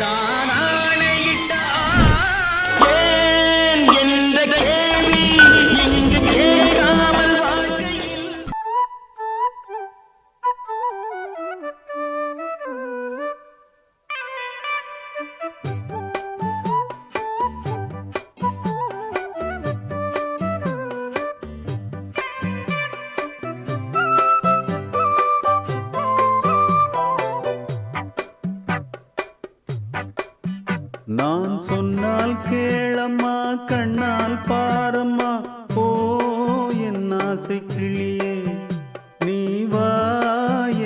நான் ஆணையிட்டால் ஏன் என்ற கேள்வி இங்கு கேட்காமல் வாழ்க்கையில் நான் சொன்னால் கேளம்மா கண்ணால் பாரம்மா ஓ என் ஆசை கிளியே நீ வா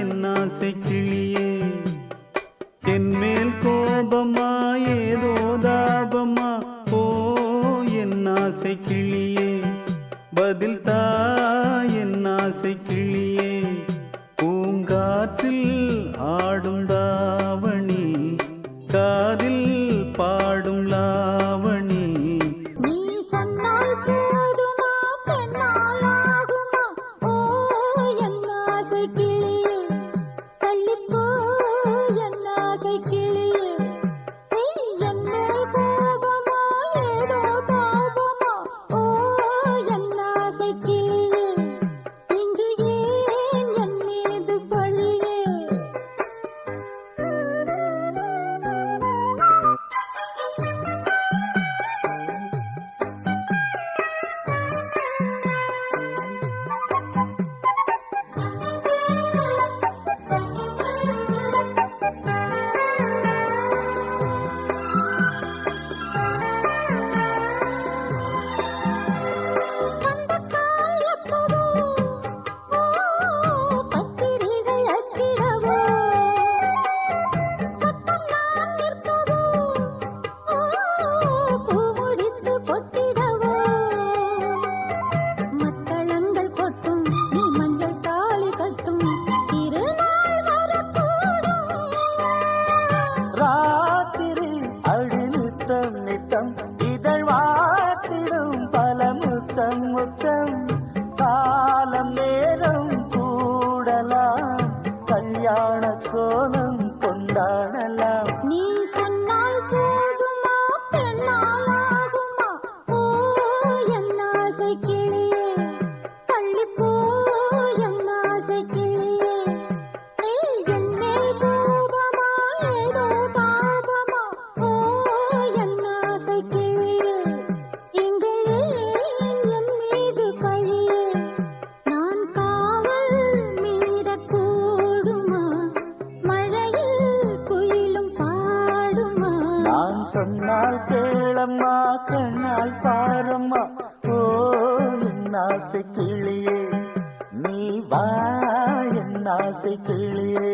என் ஆசை கிளியே என் மேல் கோபமா ஏதோ தாபமா ஓ என் ஆசை கிளியே பதில் தா என் ஆசை கிளியே பூங்காற்றில் ஆடும் தாவணி காதில் பாடும் லாவணி நீ சொன்னால் போதுமா பெண்ணால் ஆகுமா ஓ என் ஆசை கிளியே தள்ளிப்போ என் ஆசை கிளியே என் மேல் கோபமா ஏதோ தாபமா ஓ என் ஆசை கிளியே இங்கு ஏன் என் மீது பழியே பத்திரிகை அச்சிடவோ சத்தம் நான் நிற்கவோ பூ முடித்து பொட்டிடவோ மத்தளங்கள் கொட்டும் நீ மஞ்சள் தாலி கட்டும் திருநாள் வரக்கூடும் ராத்திரி அழி நித்தம் நித்தம் இதழ் வாத்திடும் பல முத்தம் முத்தம் காலம் நேரம் கூடலாம் கல்யாண கோலம் கொண்டாடலாம் நீ சொன்னால் போதுமா பெண்ணால் ஆகுமா ஓ என் ஆசை கிளியே தள்ளிப்போ என் ஆசை கிளியே என் மேல் கோபமா ஏதோ தாபமா ஓ என் ஆசை கிளியே இங்கே ஏன் என் மீது பழியே நான் காவல் மீறக்கூடுமா மழையில் குயிலும் பாடுமா நான் சொன்னால் கேளம்மா கண்ணால் பாரம்மா ஓ என் ஆசை கிளியே நீ வா என் ஆசை கிளியே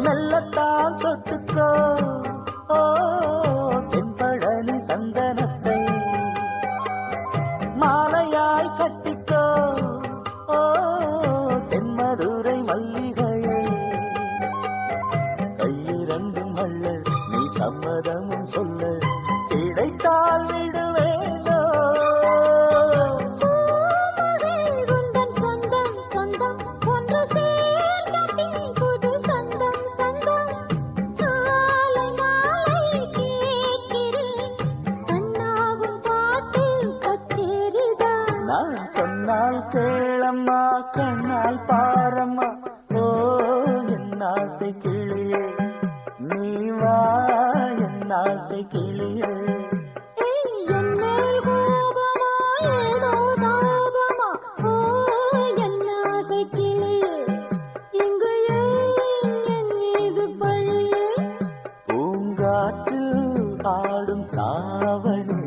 மெல்லத்தான் தொட்டுக்கோ ஓ தென்பழனி சந்தனத்தை மாலையாய் கட்டிக்கோ ஓ தென்மதுரை மல்லிகையை கையிரண்டும் அள்ள நீ சம்மதமும் சொல்ல கிடைத்தால் விடுவேனோ பூமகள் உந்தன் சொந்தம் சொந்தம் ஒன்று சேர்ந்த பின் புது சொந்தம் சொந்தம் மாலை மாலை கேட்கிறேன் கண்ணாவும் பாட்டு கச்சேரிதான் நான் சொன்னால் கேளம்மா கண்ணால் பாரம்மா ஓ என் ஆசை கிளியே நீ வா என் ஆசை கிளியே என் மேல் கோபமா ஏதோ தாபமா ஓ என் ஆசை கிளியே இங்கு ஏன் என் மீது பழியே பூங்காற்றில் ஆடும் தாவணி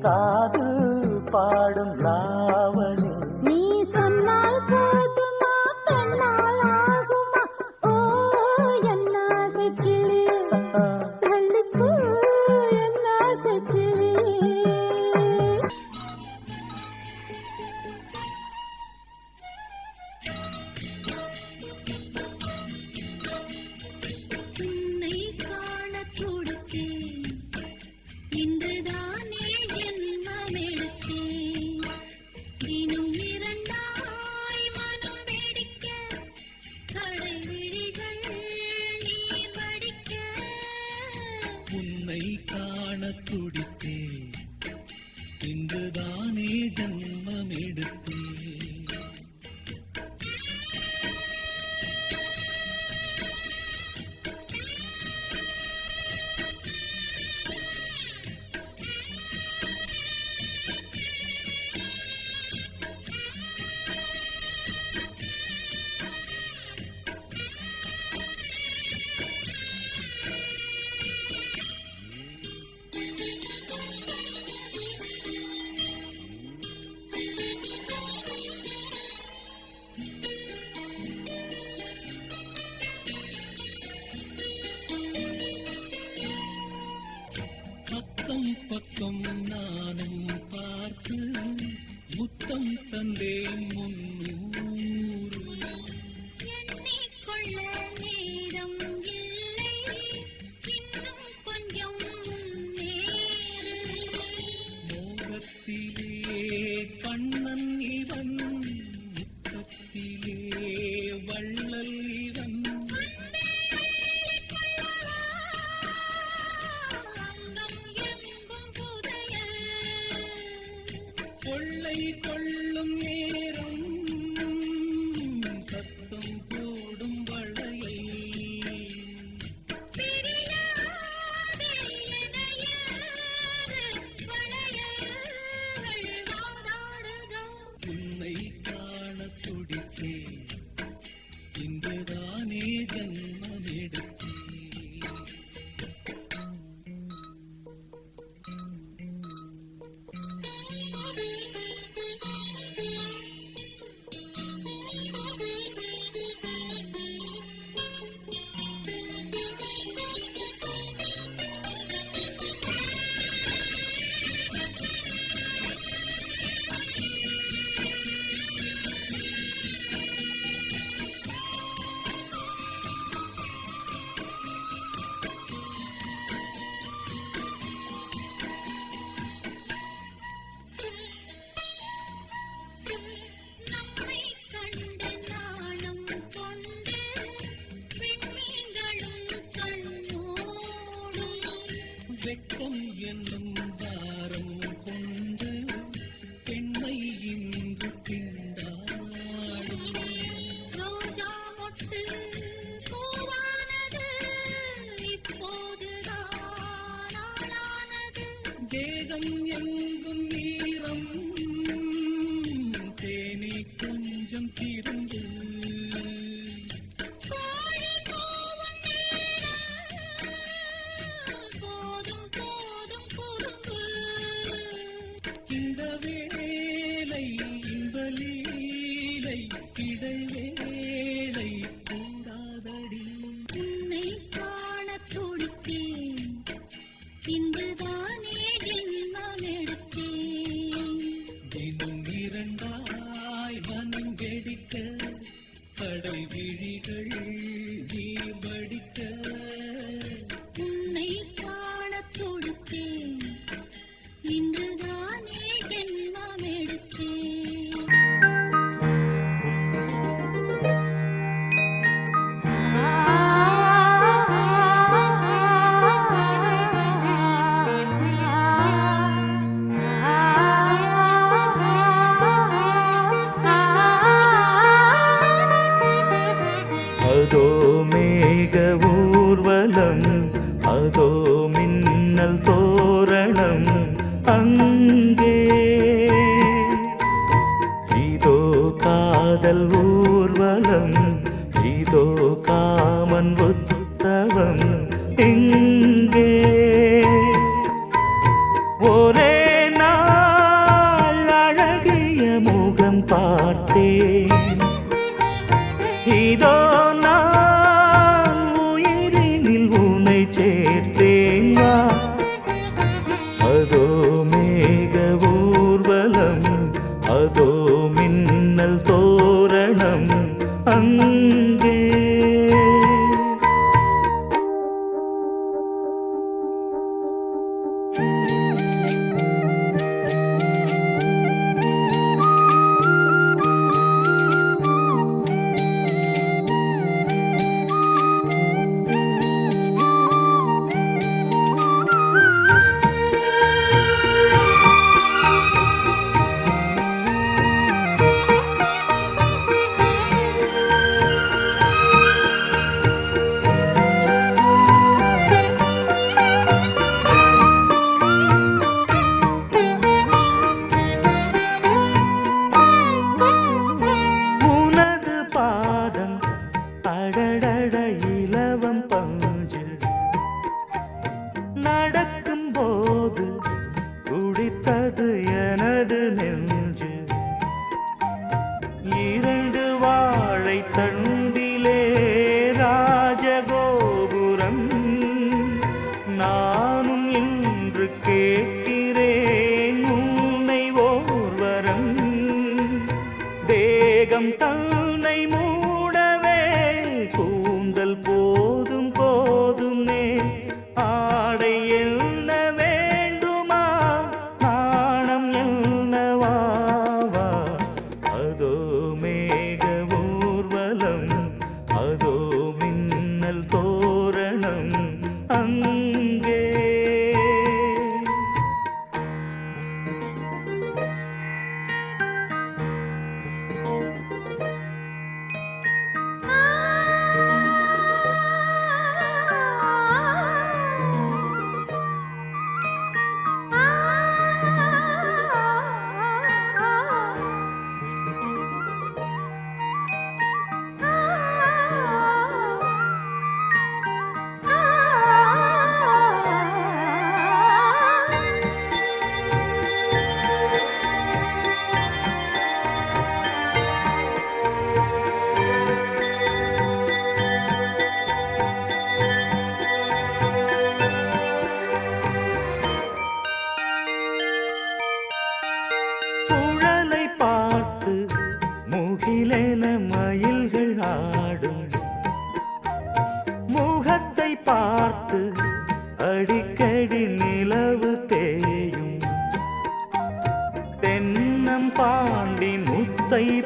காதில் பாடும் லாவணி நீ சொன்னால் போதுமா பெண்ணால் ஆகுமா ஓ என் ஆசை கிளியே துடித்தேன் இன்றுதானே ஜன்மம் எடுத்தேன் பக்கம் பக்கம் நானும் பார்த்து முத்தம் தந்தேன் முன்னூறு எண்ணிக்கொள்ள நேரம் இல்லை இன்னும் கொஞ்சம் முன்னேறு மோகத்திலே கண்ணன் இவன் முத்தத்திலே வள்ளல் இவன் அங்கம் எங்கும் புதையல் கொள்ளை கொள்ளும் நேரம் சத்தம் போடும் வளையல் பிரியாதே எனையாறு வளையல்கள் வாடாடுதோ உன்னை காண துடித்தேன் இன்றுதானே ஜன்மம் எடுத்தேன் நம்மை கண்ட நாணம் கொண்டு விண்மீன்களும் கண்ணோடும் வெட்கம் என்னும் பாரம் கொண்டு பெண்மை இன்று திண்டாடும் ரோஜா மொட்டு பூவானது இப்போதுதான் ஆளானது தேகம் எங்கும் ஈரம் தேனி கொஞ்சம் திருந்து கோழி கூவும் நேரம் போதும் போதும் குறும்பு இந்த வேலை இந்த லீலை இடைவேளை கூடாதடி உன்னை காண துடித்தேன் இன்றுதானே ஜென்மம் எடுத்தேன் தினம் இரண்டாய் மனம் வெடிக்க கடல் விழிகள் நீர் வடிக்க உன்னை காண துடித்தேன் இன்றுதானே ஜென்மம் எடுத்தேன் அதோ மேக ஊர்வலம் அதோ மின்னல் தோரணம் அங்கே இதோ காதல் ஊர்வலம் இதோ காமன் உற்சவம் எங்கே ஒரே நாள் அழகிய முகம் பார்த்தேன் இதோ நான் உயிரினில் உன்னை சேர்த்தேன் வா. அதோ மேக ஊர்வலம் அதோ மின்னல் தோரணம் அங்கே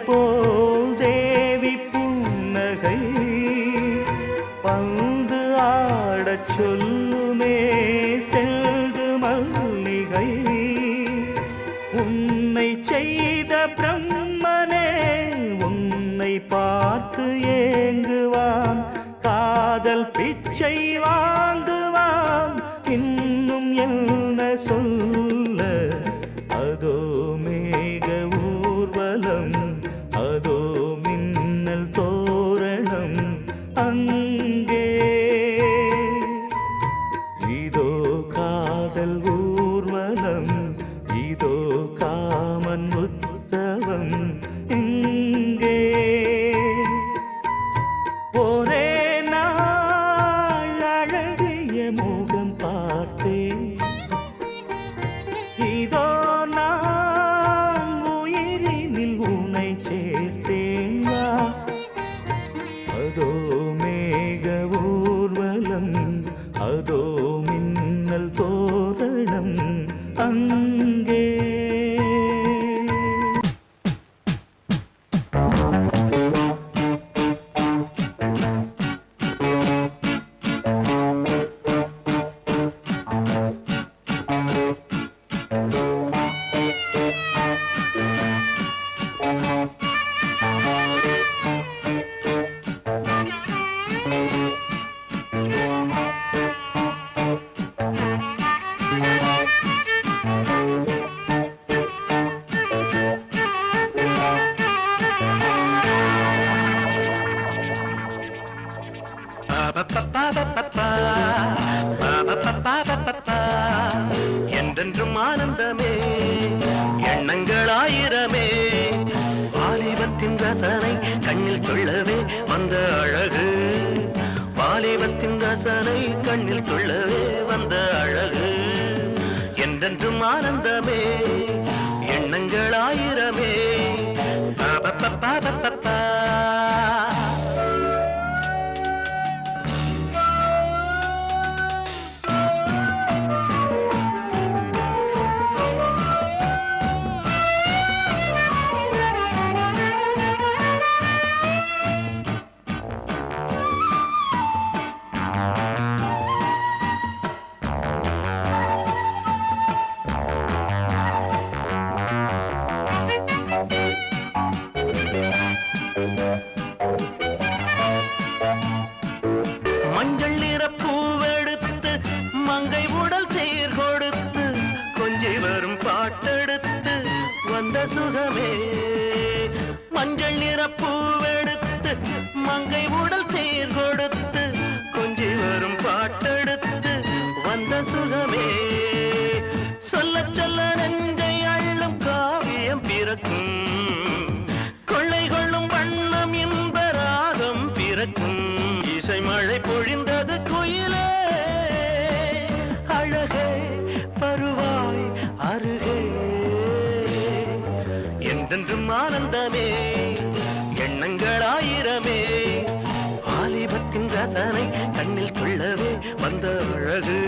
போல் தேவி புன்னகை பந்து ஆடச் சொல்லுமே செல்து மல்லிகை உன்னை செய்த பிரம்மனே உன்னை பார்த்து ஏங்குவான் காதல் பிச்சை வாங்குவான் இன்னும் என்ன சொல்ல அதோ மேக ஊர்வலம் அதோ மின்னல் தோரணம் அங்கே இதோ காதல் ஊர்வலம் இதோ காமன் உற்சவம் இங்கே ஒரே நாள் அழகிய முகம் பார்த்தேன் இதோ நான் உயிரினில் உன்னை சேர்த்தேன் வா அதோ மேக ஊர்வலம் அதோ மின்னல் தோரணம் அங்கே என்றென்றும் ஆனந்தமே எண்ணங்கள் ஆயிரமே வாலிபத்தின் ரசனை கண்ணில் சொல்லவே வந்த அழகு வாலிபத்தின் ரசனை கண்ணில் சொல்லவே வந்த அழகு என்றென்றும் ஆனந்தமே எண்ணங்கள் ஆயிரமே மஞ்சள் நிற பூவெடுத்து மங்கை உடல் சீர் கொடுத்து கொஞ்சி வரும் பாட்டெடுத்து வந்த சுகமே மஞ்சள் நிற பூவெடுத்து மங்கை உடல் சீர் கொடுத்து கொஞ்சி வரும் பாட்டெடுத்து வந்த சுகமே சொல்ல சொல்ல நெஞ்சை அள்ளும் காவியம் பிறக்கும் கொள்ளை கொள்ளும் வண்ணம் இன்ப ராகம் பிறக்கும் இசை மழை பொழிந்தது குயிலே அழகே பருவாய் அருகே என்றென்றும் ஆனந்தமே எண்ணங்கள் ஆயிரமே வாலிபத்தின் ரசனை கண்ணில் கொள்ளவே வந்த அழகு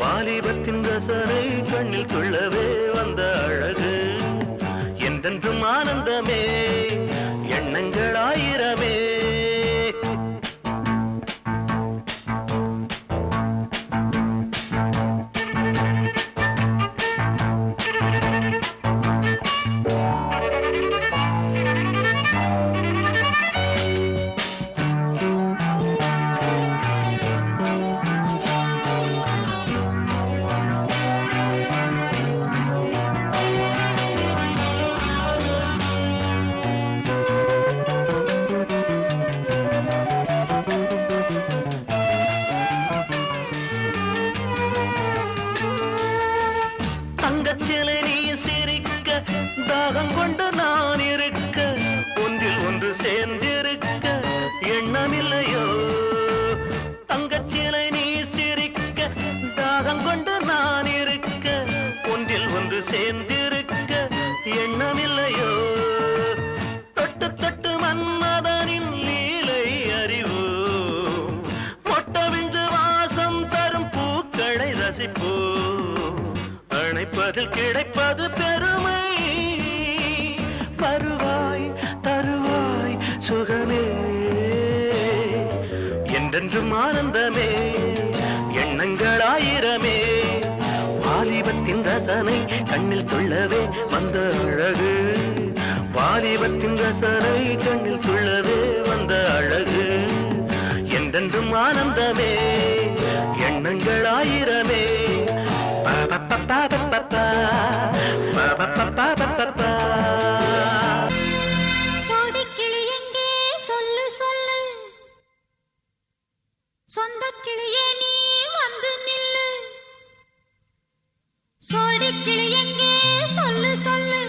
வாலிபத்தின் ரசனை கண்ணில் கொள்ளவே வந்த அழகு என்றென்றும் ஆனந்தமே எண்ணங்கள் ஆயிரமே தங்கச்சிலை நீ சிரிக்க தாகம் கொண்டு நான் இருக்க ஒன்றில் ஒன்று சேர்ந்திருக்க எண்ணமில்லையோ தங்கச்சிலை நீ சிரிக்க தாகம் கொண்டு நான் இருக்க ஒன்றில் ஒன்று சேர்ந்திருக்க எண்ணமில்லையோ தொட்டு தொட்டு மன்மதனின் லீலை அறிவோ மொட்டவிழ்ந்து வாசம் தரும் பூக்களை ரசிப்போ அணைப்பதில் கிடைப்பது பெருமை பருவாய் சுகமே என்றென்றும் ஆனந்தமே எண்ணங்கள் ஆயிரமே வாலிபத்தின் ரசனை கண்ணில் துள்ளவே வந்த அழகு வாலிபத்தின் ரசனை கண்ணில் துள்ளவே வந்த அழகு என்றென்றும் ஆனந்தமே எண்ணங்கள் ஆயிரமே சோடிக்கிளி எங்கே சொல்லு சொல்லு சொந்தக் கிளியே நீ வந்து நில்லு சோடிக்கிளி எங்கே சொல்லு சொல்லு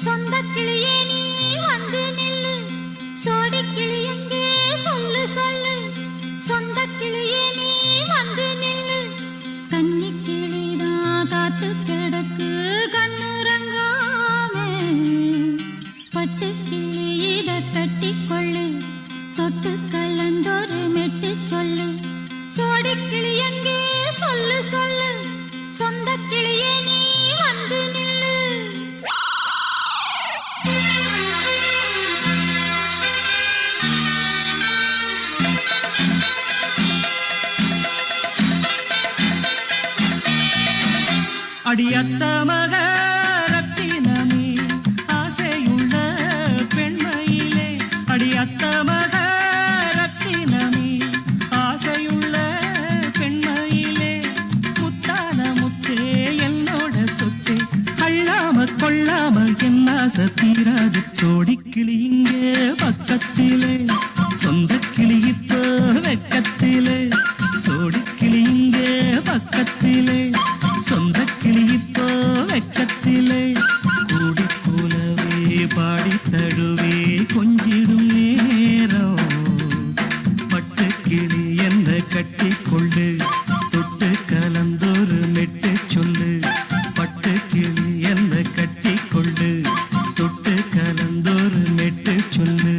சொந்தக் கிளியே நீ வந்து நில்லு சோடிக்கிளி எங்கே சொல்லு சொல்லு சொந்தக் கிளியே நீ வந்து நில்லு கன்னி கிளிதான் காத்து கிடக்கு கண்ணுறங்காமே பட்டு கிளி இத கட்டிக்கொள்ளு தொட்டு கலந்தொரு மெட்டு சொல்லு சோடிக்கிளி எங்கே சொல்லு சொல்லு சொந்தக் கிளியே நீ வந்து நில்லு அடியத்த மக ரத்தினமே ஆசையுள்ள பெண்மையிலே அடியத்த மக ரத்தினமே ஆசையுள்ள பெண்மையிலே முத்தான முத்தே என்னோட சொத்து அள்ளாம கொள்ளாம என் ஆசை தீராது சோடிக்கிளி இங்கே பக்கத்திலே சொந்தக் கிளி இப்போ வெக்கத்திலே சோடிக்கிளி இங்கே பக்கத்திலே சொந்தக் கிளி இப்போ வெக்கத்திலே கூடி போலவே பாடி தழுவே கொஞ்சிடும் நேரம் பட்டு கிளி என்ன கட்டிக்கொள்ளு தொட்டு கலந்தொரு மெட்டு சொல்லு பட்டு கிளி என்ன கட்டிக்கொள்ளு தொட்டு கலந்தொரு மெட்டு சொல்லு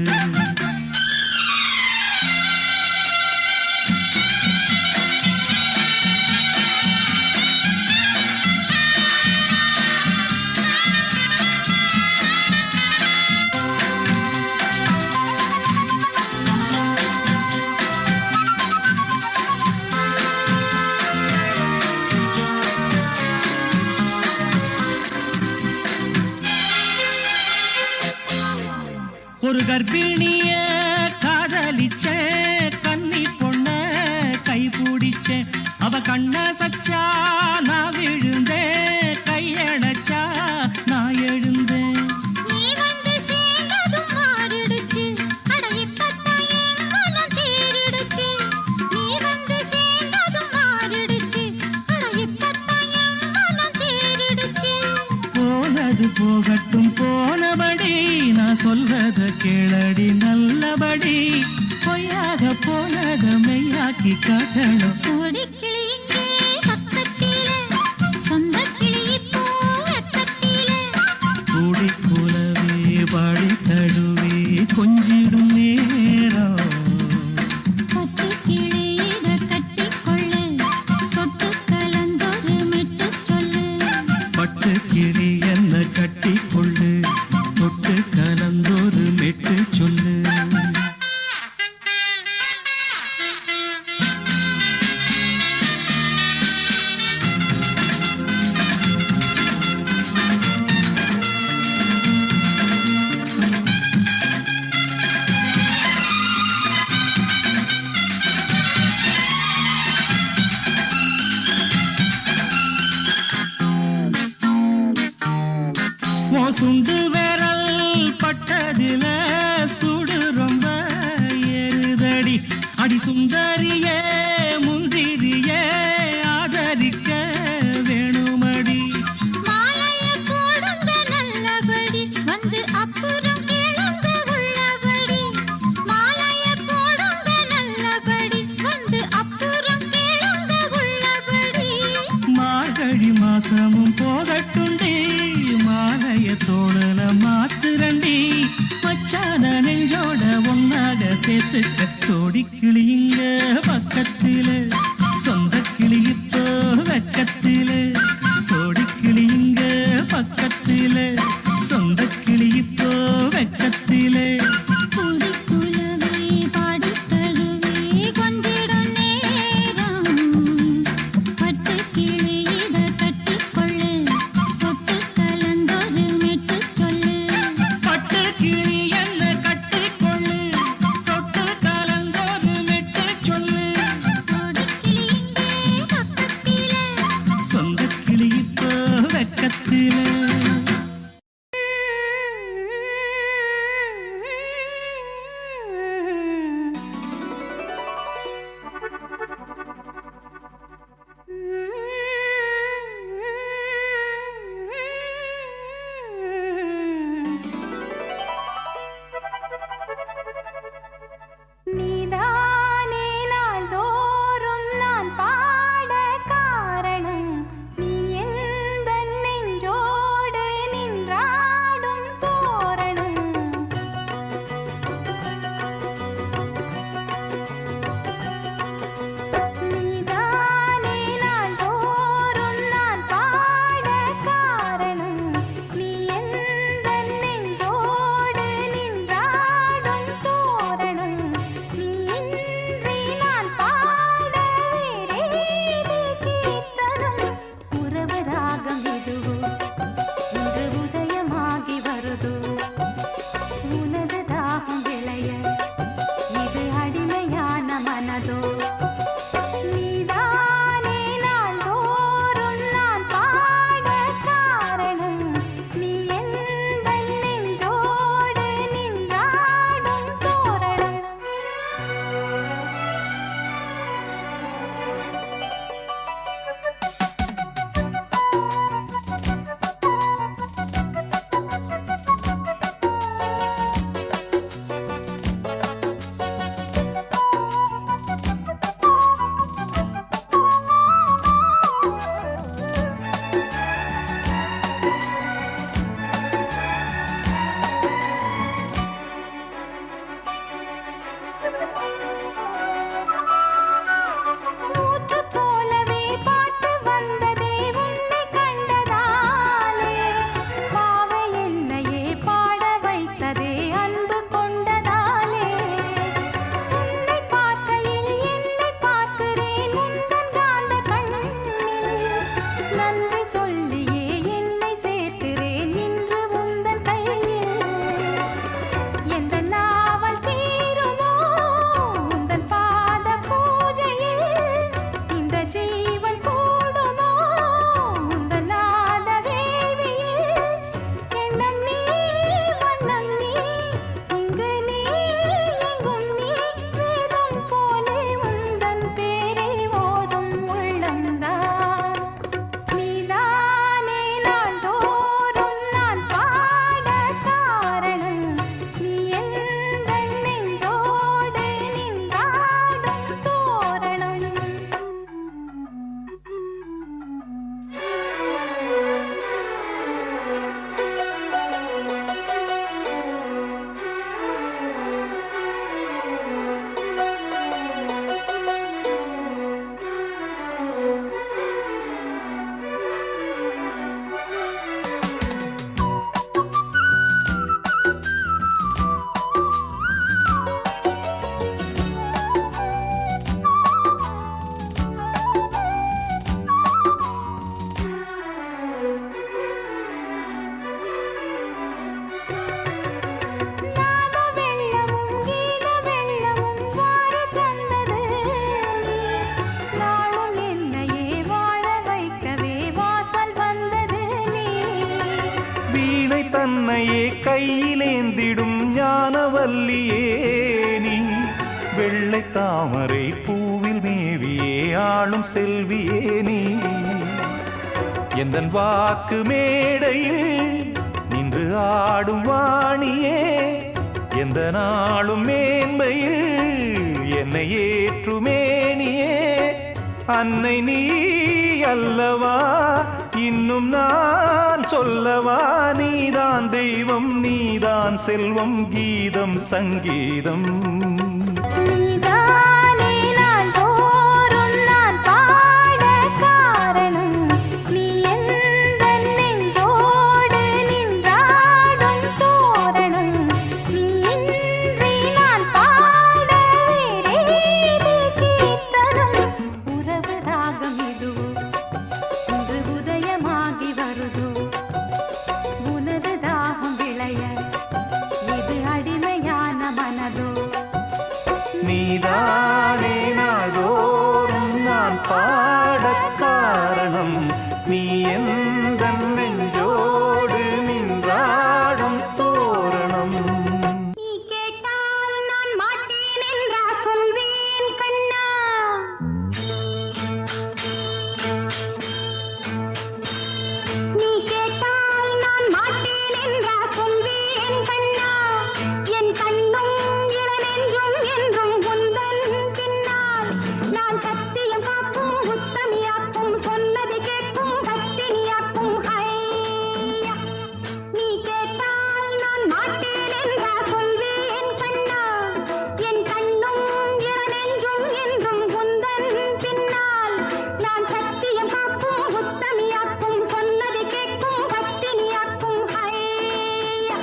ஒரு கர்ப்பிணிய காதலிச்ச கன்னி பொண்ண கை பிடிச்ச அவ கண்ண சச்சா நான் விழுந்தேன் கையணைச்சா நான் எழுந்தேன் நீ வந்து சேர்ந்ததும் மாறிடுச்சு அட இப்பத்தான் என் மனம் தேறிடுச்சு நீ வந்து சேர்ந்ததும் மாறிடுச்சு அட இப்பத்தான் என் மனம் தேறிடுச்சு போனது போகட்டும் போனபடி நான் சொல்றத கேளடி நல்லபடி பொய்யாக போனத மெய்யாக்கி காட்டணும் சோடிக்கிளி இங்கே பக்கத்திலே சொந்தக் கிளி இப்போ வெக்கத்திலே கூடி போலவே பாடி தழுவே கொஞ்சிடும் நேரம் பட்டு கிளி இத கட்டிக்கொள்ளு தொட்டு கலந்தொரு மெட்டு சொல்லு பட்டு கிளி என்ன கட்டிக்கொள்ளு தொட்டு கலந்தொரு மெட்டு சொல்லு சுண்டு விரல் பட்டதில சுடு ரொம்ப ஏறுதடி அடி சுந்தரியே முந்திரியே ஆதரிக்க வேணுமடி மாலைய போடுங்க நல்லபடி வந்து அப்புறம் கேளுங்க உள்ளபடி மாலைய போடுங்க நல்லபடி வந்து அப்புறம் கேளுங்க உள்ளபடி மார்கழி மாசமும் போகட்டுண்டி மாலைய தோழல மாத்துரண்டி மச்சான நெஞ்சோட ஒன்னாக சேர்த்துக்க சோடிக்கிளி இங்க பக்கத்திலே சொந்தக் கிளி இப்போ வெக்கத்திலே சோடிக்கிளி இங்க பக்கத்திலே சொந்தக் கிளி இப்போ வெக்கத்திலே கூடி என்னையே கையிலேந்திடும் ஞானவல்லியே நீ வெள்ளை தாமரை பூவில் மேவியே ஆளும் செல்வியே நீ எந்தன் வாக்கு மேடையில் நின்று ஆடும் வாணியே எந்த நாளும் மேன்மையில் என்னை ஏற்றுமேனியே அன்னை நீ அல்லவா இன்னும் நான் சொல்லவா நீதான் தெய்வம் நீதான் செல்வம் கீதம் சங்கீதம் நீதானே நாள்தோறும் நான் பாட காரணம் நீ எந்தன் நெஞ்சோடு நின்றாடும் தோரணம் நீ இன்றி நான் பாட வேறேது கீர்த்தனம் உறவு ராகம் இதுவோ இன்று உதயமாகி வருதோ உனது தாகம் விளைய இது அடிமையான மனதோ நீதானே நாள்தோறும் நான் பாடக் காரணம் நீ எந்தன் நெஞ்சோடு நின்றாடும் தோரணம் நீ கேட்டால் நான் மாட்டேன் என்றா சொல்வேன் கண்ணா நீ கேட்டால் நான் மாட்டேன் என்றா சொல்வேன் கண்ணா என் கண்ணும் இளநெஞ்சும் என்றும் உந்தன் பின்னால் நான் சத்தியம் காக்கும் உத்தமியாக்கும் சொன்னது கேட்கும் கத்தினியாக்கும் ஹையா நீ கேட்டால் நான் மாட்டேன் என்றா சொல்வேன் கண்ணா என் கண்ணும் இளநெஞ்சும் என்றும் உந்தன் பின்னால் நான் சத்தியம் காக்கும் உத்தமியாக்கும் சொன்னது கேட்கும் கத்தினியாக்கும் ஹையா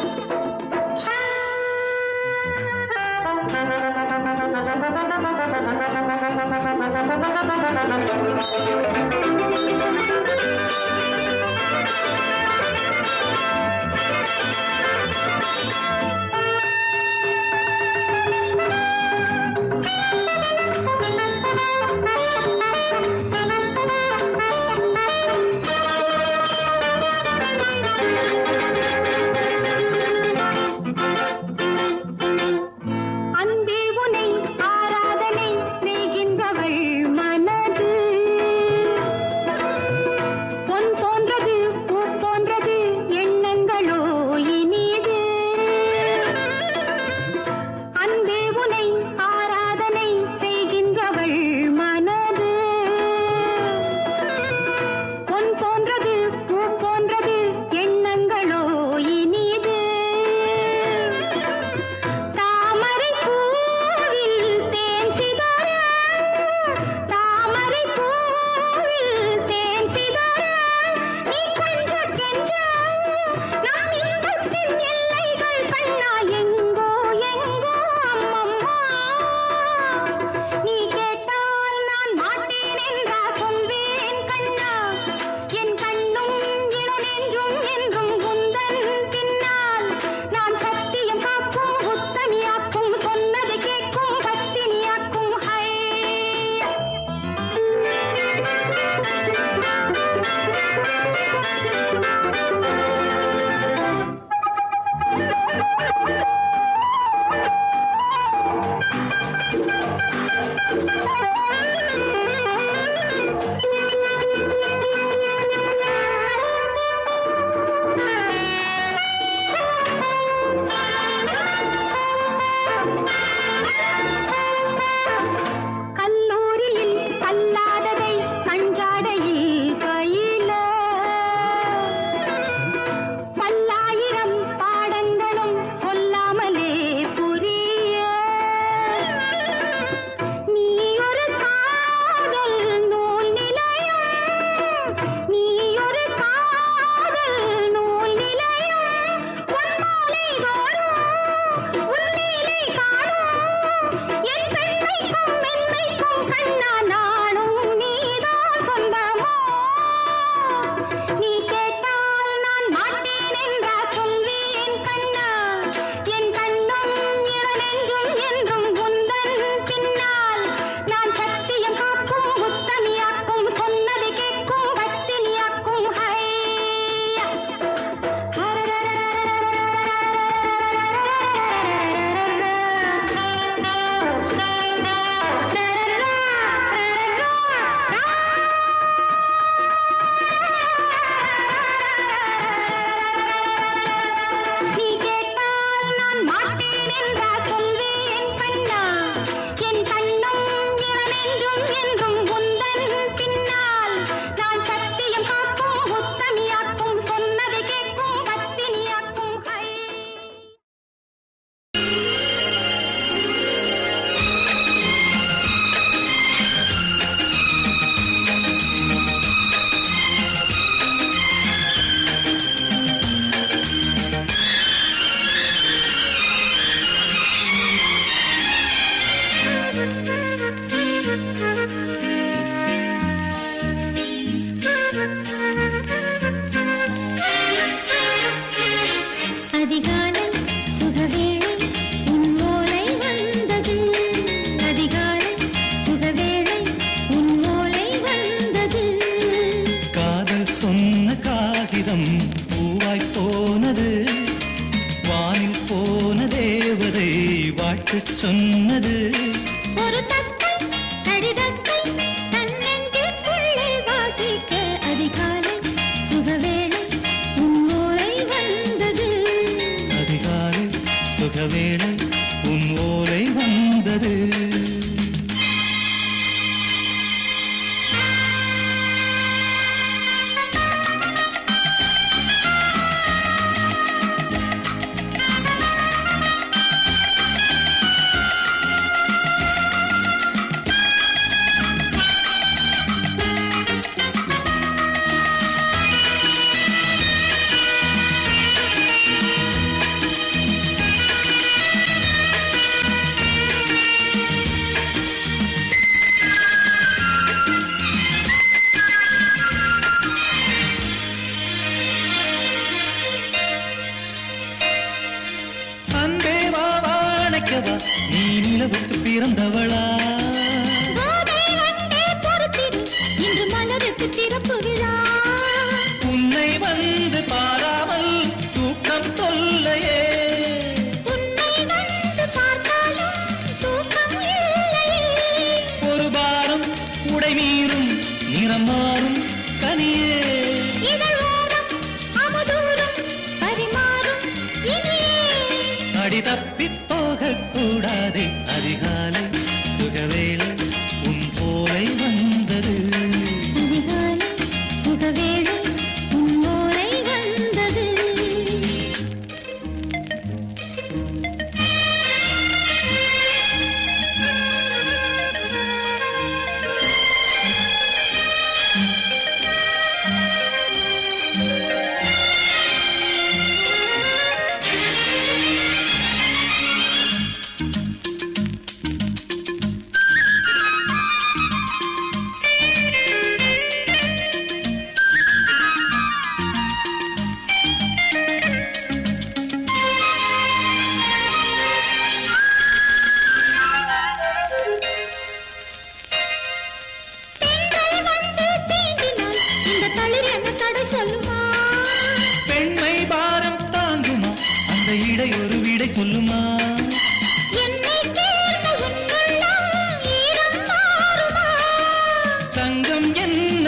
அன்பே உனை ஆராதனை செய்கின்றவள் மனது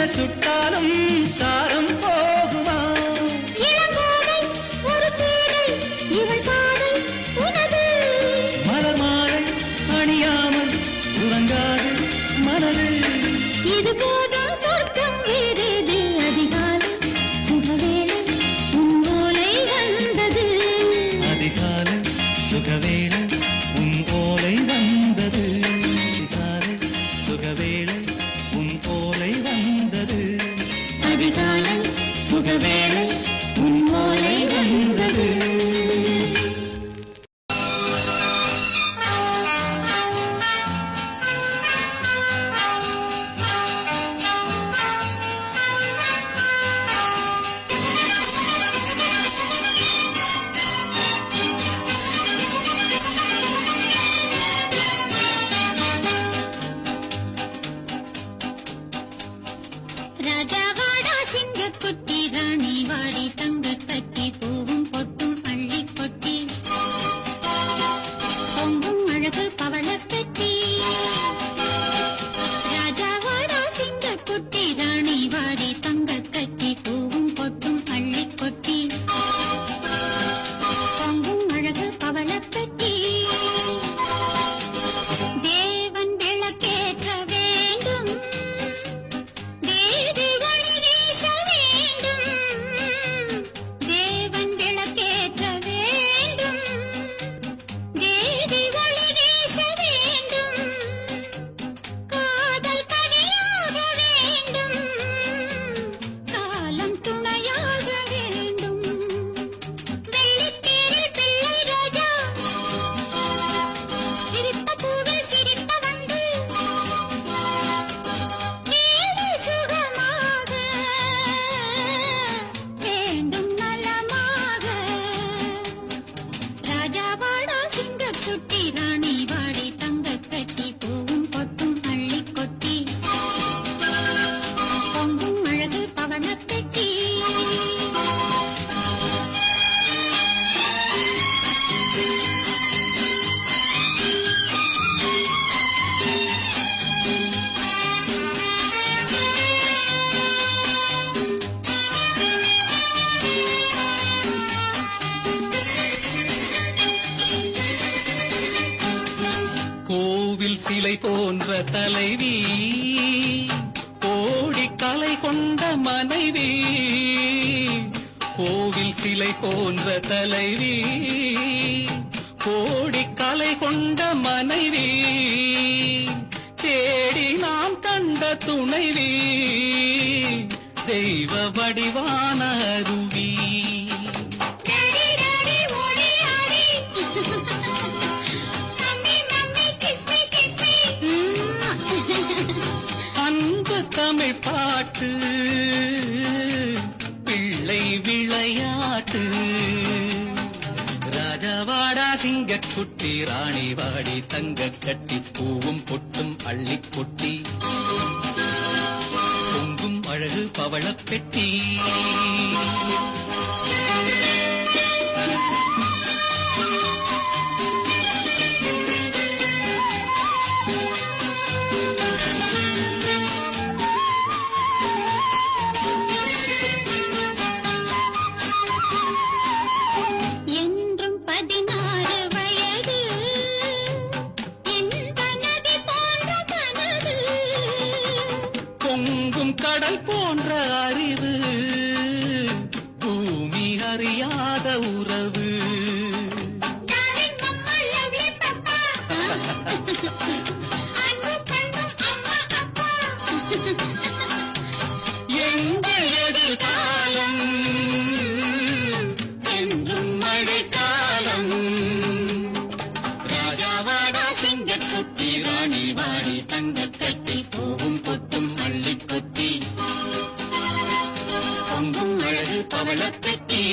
என்ன சுட்டாலும் சாரம் போகுமா இளங்கோதை ஒரு சீதை இவள் பாதை உனது மலர் மாலை அணியாமல் உறங்காது மனது இது போதும் சொர்க்கம் வேறேது அதிகாலை சுகவேளை உன் ஓலை வந்தது அதிகாலை சுகவேளை உன் ஓலை வந்தது அதிகாலை சுகவேளை உன் ஓலை வந்தது அதிகாலை சுகவேளை உன் ஓலை வந்தது ராஜாவாடா சிங்கக்குட்டி ராணி வாடி தங்க கட்டி பூவும் பொட்டும் அள்ளி கொட்டி பொங்கும் அழகு பவளப் பெட்டி ராஜாவாடா சிங்கக்குட்டி ராணி வாடி தங்க கட்டி பூவும் பொட்டும் அள்ளி கொட்டி பொங்கும் அழகு பவளப் பெட்டி தேவன் விளக்கேற்ற வேண்டும் தேவி ஒளி வீச வேண்டும் தேவன் விளக்கேற்ற வேண்டும் தேவி ஒளி வீச வேண்டும் காதல் கனியாக வேண்டும் காலம் துணையாக வேண்டும் வெள்ளித்தேரில் பிள்ளை ரோஜா சிரித்த பூவில் சிரித்த வண்டு வீடு சுகமாக வேண்டும் நலமாக ராஜாவாடா சிங்கக்குட்டி ராணி வாடி தங்க கட்டி பூவும் பொட்டும் அள்ளி கொட்டி பொங்கும் அழகு பவளப் பெட்டி கோவில் சிலை போன்ற தலைவி கோடி கலை கொண்ட மனைவி கோவில் சிலை போன்ற தலைவி கோடி கலை கொண்ட மனைவி தேடி நாம் கண்ட துணைவி தெய்வ வடிவான அருவி டாடி டாடி ஓடி ஆடி மம்மி மம்மி கிஸ் மீ அன்பு தமிழ் பாட்டு பிள்ளை விளையாட்டு ராஜாவாடா சிங்கக்குட்டி ராணி வாடி தங்க கட்டி பூவும் பொட்டும் அள்ளி கொட்டி பொங்கும் அழகு பவளப் பெட்டி என்றும் 16 வயது இன்ப நதி போன்ற மனது பொங்கும் கடல் போன்ற அறிவு பூமி அறியாத உறவு டார்லிங் மம்மா லவ்லி பப்பா அன்பு பண்பும் அம்மா அப்பா எங்கள் எதிர்காலம் என்றும் மழைக்காலம் ராஜாவாடா சிங்கக்குட்டி ராணி வாடி தங்க கட்டி பூவும் பொட்டும் அள்ளி கொட்டி பொங்கும் அழகு பவளப் பெட்டி